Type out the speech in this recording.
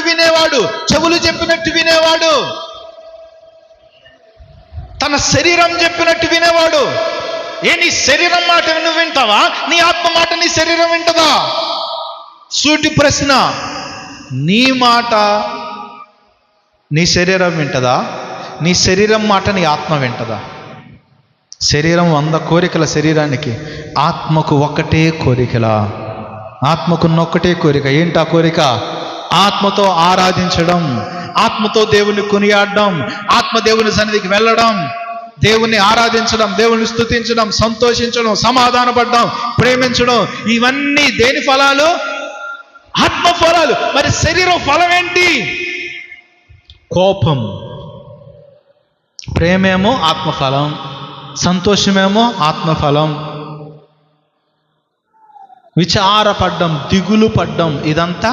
వినేవాడు, చెవులు చెప్పినట్టు వినేవాడు, తన శరీరం చెప్పినట్టు వినేవాడు. నీ శరీరం మాట నువ్వు వింటావా? నీ ఆత్మ మాట నీ శరీరం వింటదా? సూటి ప్రశ్న. నీ మాట నీ శరీరం వింటదా? నీ శరీరం మాట నీ ఆత్మ వింటదా? శరీరం 100 కోరికల శరీరానికి, ఆత్మకు ఒకటే కోరికలా. ఆత్మకున్నొక్కటే కోరిక. ఏంటా కోరిక? ఆత్మతో ఆరాధించడం, ఆత్మతో దేవుని కొనియాడడం, ఆత్మ దేవుని సన్నిధికి వెళ్ళడం, దేవుణ్ణి ఆరాధించడం, దేవుని స్తుతించడం, సంతోషించడం, సమాధానపడడం, ప్రేమించడం. ఇవన్నీ దేని ఫలాలు? ఆత్మ ఫలాలు. మరి శరీరం ఫలం ఏంటి? కోపం. ప్రేమేమో ఆత్మఫలం, సంతోషమేమో ఆత్మఫలం. విచారపడ్డం, దిగులు పడ్డం, ఇదంతా